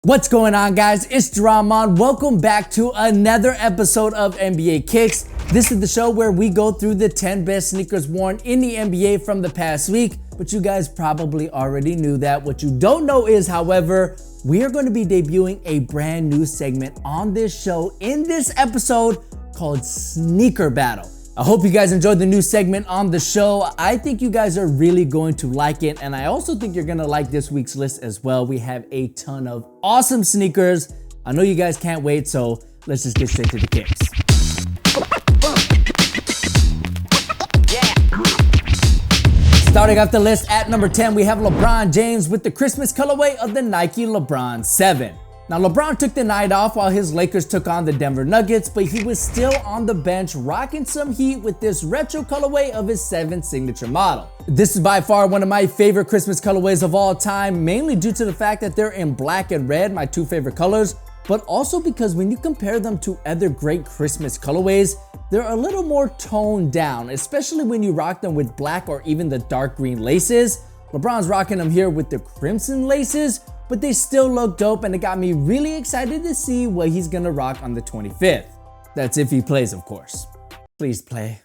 What's going on, guys? It's Dramon. Welcome back to another episode of NBA Kicks. This is the show where we go through the 10 best sneakers worn in the NBA from the past week, but you guys probably already knew that. What you don't know is, however, we are going to be debuting a brand new segment on this show in this episode called Sneaker Battle. I hope you guys enjoyed the new segment on the show. I think you guys are really going to like it, and I also think you're gonna like this week's list as well. We have a ton of awesome sneakers. I know you guys can't wait, so let's just get straight to the kicks. Starting off the list at number 10, we have LeBron James with the Christmas colorway of the Nike LeBron 7. Now, LeBron took the night off while his Lakers took on the Denver Nuggets, but he was still on the bench rocking some heat with this retro colorway of his 7 signature model. This is by far one of my favorite Christmas colorways of all time, mainly due to the fact that they're in black and red, my two favorite colors, but also because when you compare them to other great Christmas colorways, they're a little more toned down, especially when you rock them with black or even the dark green laces. LeBron's rocking them here with the crimson laces, but they still look dope, and it got me really excited to see what he's gonna rock on the 25th. That's if he plays, of course. Please play.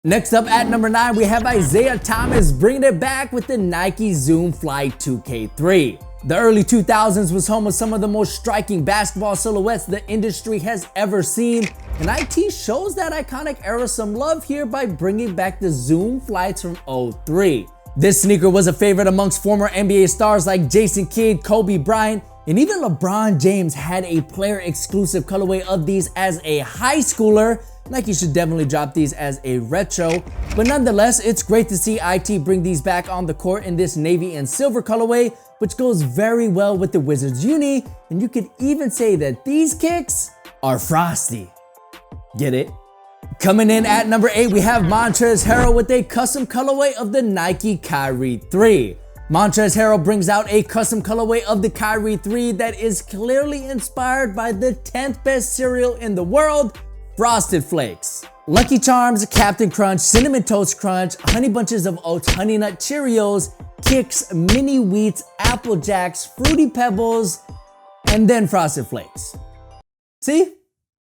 Next up at number 9, we have Isaiah Thomas bringing it back with the Nike Zoom Fly 2K3. The early 2000s was home with some of the most striking basketball silhouettes the industry has ever seen, and IT shows that iconic era some love here by bringing back the Zoom Flights from 03. This sneaker was a favorite amongst former NBA stars like Jason Kidd, Kobe Bryant, and even LeBron James had a player exclusive colorway of these as a high schooler. Nike should definitely drop these as a retro, but nonetheless, it's great to see IT bring these back on the court in this navy and silver colorway, which goes very well with the Wizards uni, and you could even say that these kicks are frosty. Get it? Coming in at number 8, we have MONTREZL HARRELL with a custom colorway of the Nike KYRIE 3. MONTREZL HARRELL brings out a custom colorway of the KYRIE 3 that is clearly inspired by the 10th best cereal in the world, Frosted Flakes. Lucky Charms, Captain Crunch, Cinnamon Toast Crunch, Honey Bunches of Oats, Honey Nut Cheerios, Kix, Mini Wheats, Apple Jacks, Fruity Pebbles, and then Frosted Flakes. See?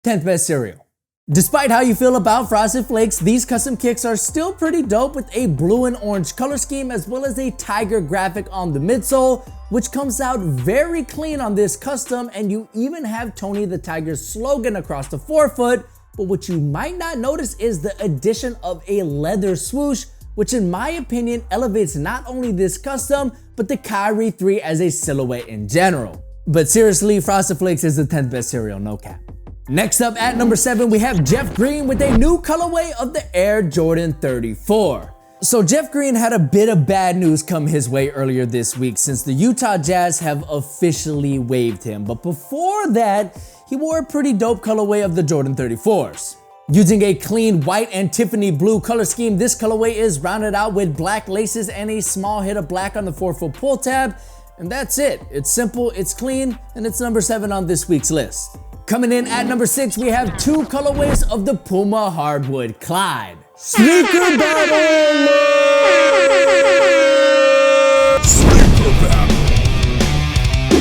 10th best cereal. Despite how you feel about Frosted Flakes, these custom kicks are still pretty dope with a blue and orange color scheme as well as a tiger graphic on the midsole, which comes out very clean on this custom, and you even have Tony the Tiger's slogan across the forefoot. But what you might not notice is the addition of a leather swoosh, which in my opinion elevates not only this custom, but the KYRIE 3 as a silhouette in general. But seriously, Frosted Flakes is the 10th best cereal, no cap. Next up at number 7, we have Jeff Green with a new colorway of the Air Jordan 34. So Jeff Green had a bit of bad news come his way earlier this week since the Utah Jazz have officially waived him. But before that, he wore a pretty dope colorway of the Jordan 34s. Using a clean white and Tiffany blue color scheme, this colorway is rounded out with black laces and a small hit of black on the forefoot pull tab. And that's it. It's simple, it's clean, and it's number 7 on this week's list. Coming in at number 6, we have 2 colorways of the PUMA Hardwood CLYDE. Sneaker Battle! Sneaker Battle!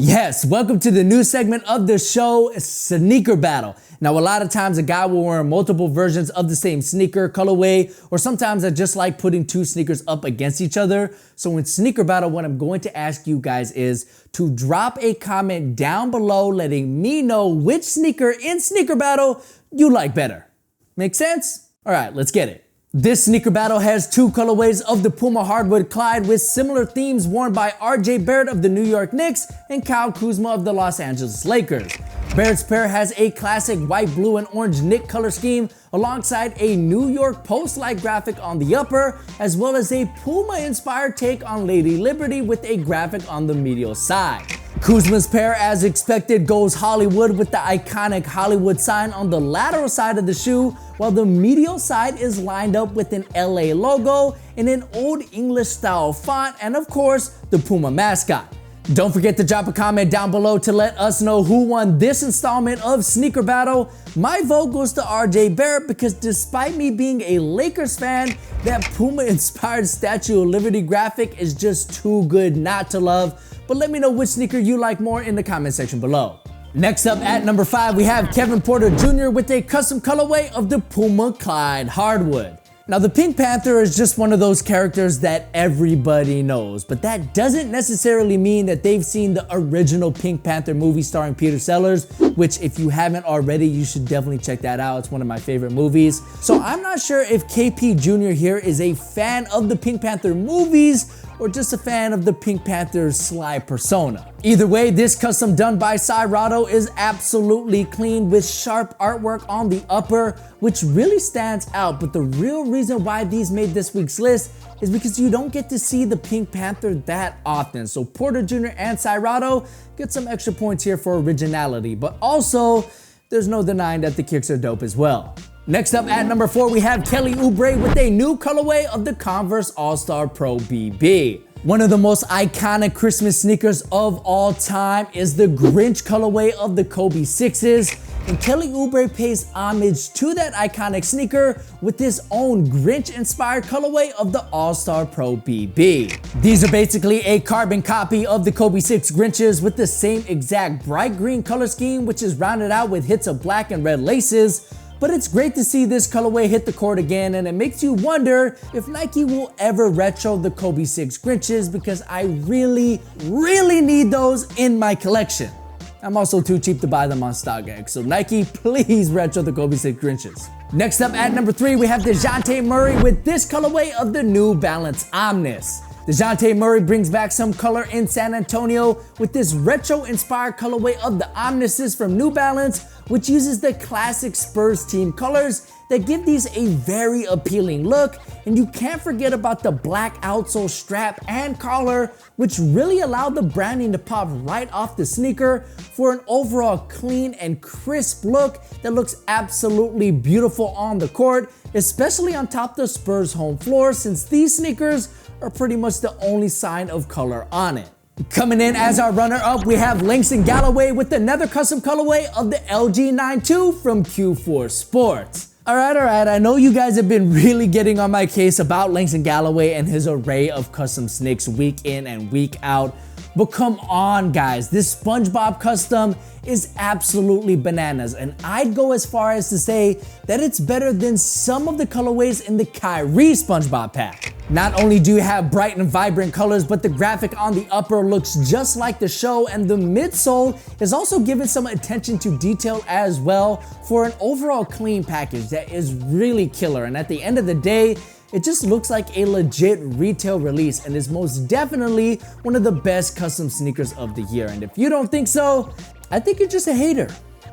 Yes, welcome to the new segment of the show, Sneaker Battle. Now, a lot of times a guy will wear multiple versions of the same sneaker colorway, or sometimes I just like putting 2 sneakers up against each other. So in Sneaker Battle, what I'm going to ask you guys is to drop a comment down below letting me know which sneaker in Sneaker Battle you like better. Make sense? All right, let's get it. This Sneaker Battle has 2 colorways of the PUMA Hardwood CLYDE with similar themes worn by RJ Barrett of the New York Knicks and KUZMA of the Los Angeles Lakers. Barrett's pair has a classic white, blue, and orange Knick color scheme alongside a New York Post-like graphic on the upper, as well as a Puma-inspired take on Lady Liberty with a graphic on the medial side. KUZMA's pair, as expected, goes Hollywood with the iconic Hollywood sign on the lateral side of the shoe, while the medial side is lined up with an LA logo in an Old English style font and of course the Puma mascot. Don't forget to drop a comment down below to let us know who won this installment of Sneaker Battle. My vote goes to RJ Barrett because despite me being a Lakers fan, that Puma inspired Statue of Liberty graphic is just too good not to love. but let me know which sneaker you like more in the comment section below. Next up at number 5, we have Kevin Porter Jr. with a custom colorway of the PUMA CLYDE Hardwood. Now the Pink Panther is just one of those characters that everybody knows, but that doesn't necessarily mean that they've seen the original Pink Panther movie starring Peter Sellers, which if you haven't already, you should definitely check that out. It's one of my favorite movies. So I'm not sure if KP Jr. here is a fan of the Pink Panther movies or just a fan of the Pink Panther's Sly persona. Either way, this custom done by Cyrado is absolutely clean with sharp artwork on the upper, which really stands out. But the real reason why these made this week's list is because you don't get to see the Pink Panther that often. So Porter Jr. and Cyrado get some extra points here for originality, but also there's no denying that the kicks are dope as well. Next up at number 4, we have Kelly Oubre with a new colorway of the Converse All-Star Pro BB. One of the most iconic Christmas sneakers of all time is the Grinch colorway of the Kobe 6s, and Kelly Oubre pays homage to that iconic sneaker with his own Grinch-inspired colorway of the All-Star Pro BB. These are basically a carbon copy of the Kobe 6 Grinches with the same exact bright green color scheme, which is rounded out with hits of black and red laces. But it's great to see this colorway hit the court again, and it makes you wonder if Nike will ever retro the Kobe 6 Grinches, because I really need those in my collection. I'm also too cheap to buy them on StockX, so Nike, please retro the Kobe 6 Grinches. Next up at number 3, we have DeJounte Murray with this colorway of the New Balance Omnis. DeJounte Murray brings back some color in San Antonio with this retro-inspired colorway of the Omnises from New Balance, which uses the classic Spurs team colors that give these a very appealing look. And you can't forget about the black outsole strap and collar, which really allowed the branding to pop right off the sneaker for an overall clean and crisp look that looks absolutely beautiful on the court, especially on top of the Spurs home floor, since these sneakers are pretty much the only sign of color on it. Coming in as our runner-up, we have Langston Galloway with another custom colorway of the LG92 from Q4 Sports. Alright, I know you guys have been really getting on my case about Langston Galloway and his array of custom sneaks week in and week out, but come on guys, this SpongeBob custom is absolutely bananas, and I'd go as far as to say that it's better than some of the colorways in the KYRIE SpongeBob pack. Not only do you have bright and vibrant colors, but the graphic on the upper looks just like the show, and the midsole is also given some attention to detail as well for an overall clean package that is really killer. And at the end of the day, it just looks like a legit retail release and is most definitely one of the best custom sneakers of the year. And if you don't think so, I think you're just a hater.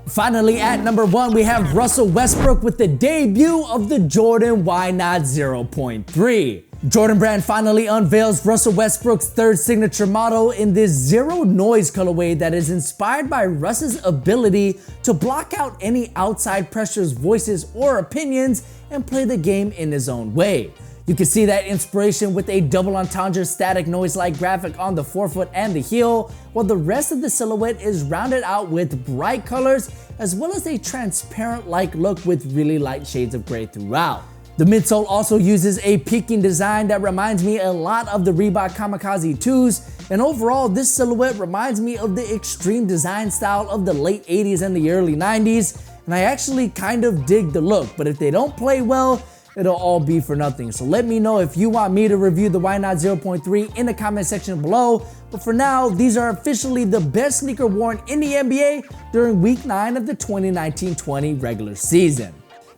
Finally, at number 1, we have Russell Westbrook with the debut of the Jordan Why Not 0.3. Jordan Brand finally unveils Russell Westbrook's third signature model in this zero noise colorway that is inspired by Russ's ability to block out any outside pressures, voices, or opinions and play the game in his own way. You can see that inspiration with a double entendre static noise-like graphic on the forefoot and the heel, while the rest of the silhouette is rounded out with bright colors as well as a transparent-like look with really light shades of gray throughout. The midsole also uses a peaking design that reminds me a lot of the Reebok Kamikaze 2s, and overall this silhouette reminds me of the extreme design style of the late 80s and the early 90s, and I actually kind of dig the look, but if they don't play well, it'll all be for nothing. So let me know if you want me to review the Why Not 0.3 in the comment section below. But for now, these are officially the best sneaker worn in the NBA during week 9 of the 2019-20 regular season.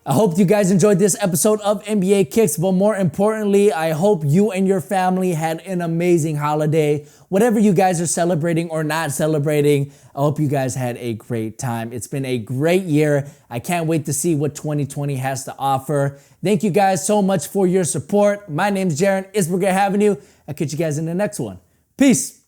I hope you guys enjoyed this episode of NBA Kicks, but more importantly, I hope you and your family had an amazing holiday. Whatever you guys are celebrating or not celebrating, I hope you guys had a great time. It's been a great year. I can't wait to see what 2020 has to offer. Thank you guys so much for your support. My name's Jaron, it's Brooklyn Avenue. I'll catch you guys in the next one. Peace.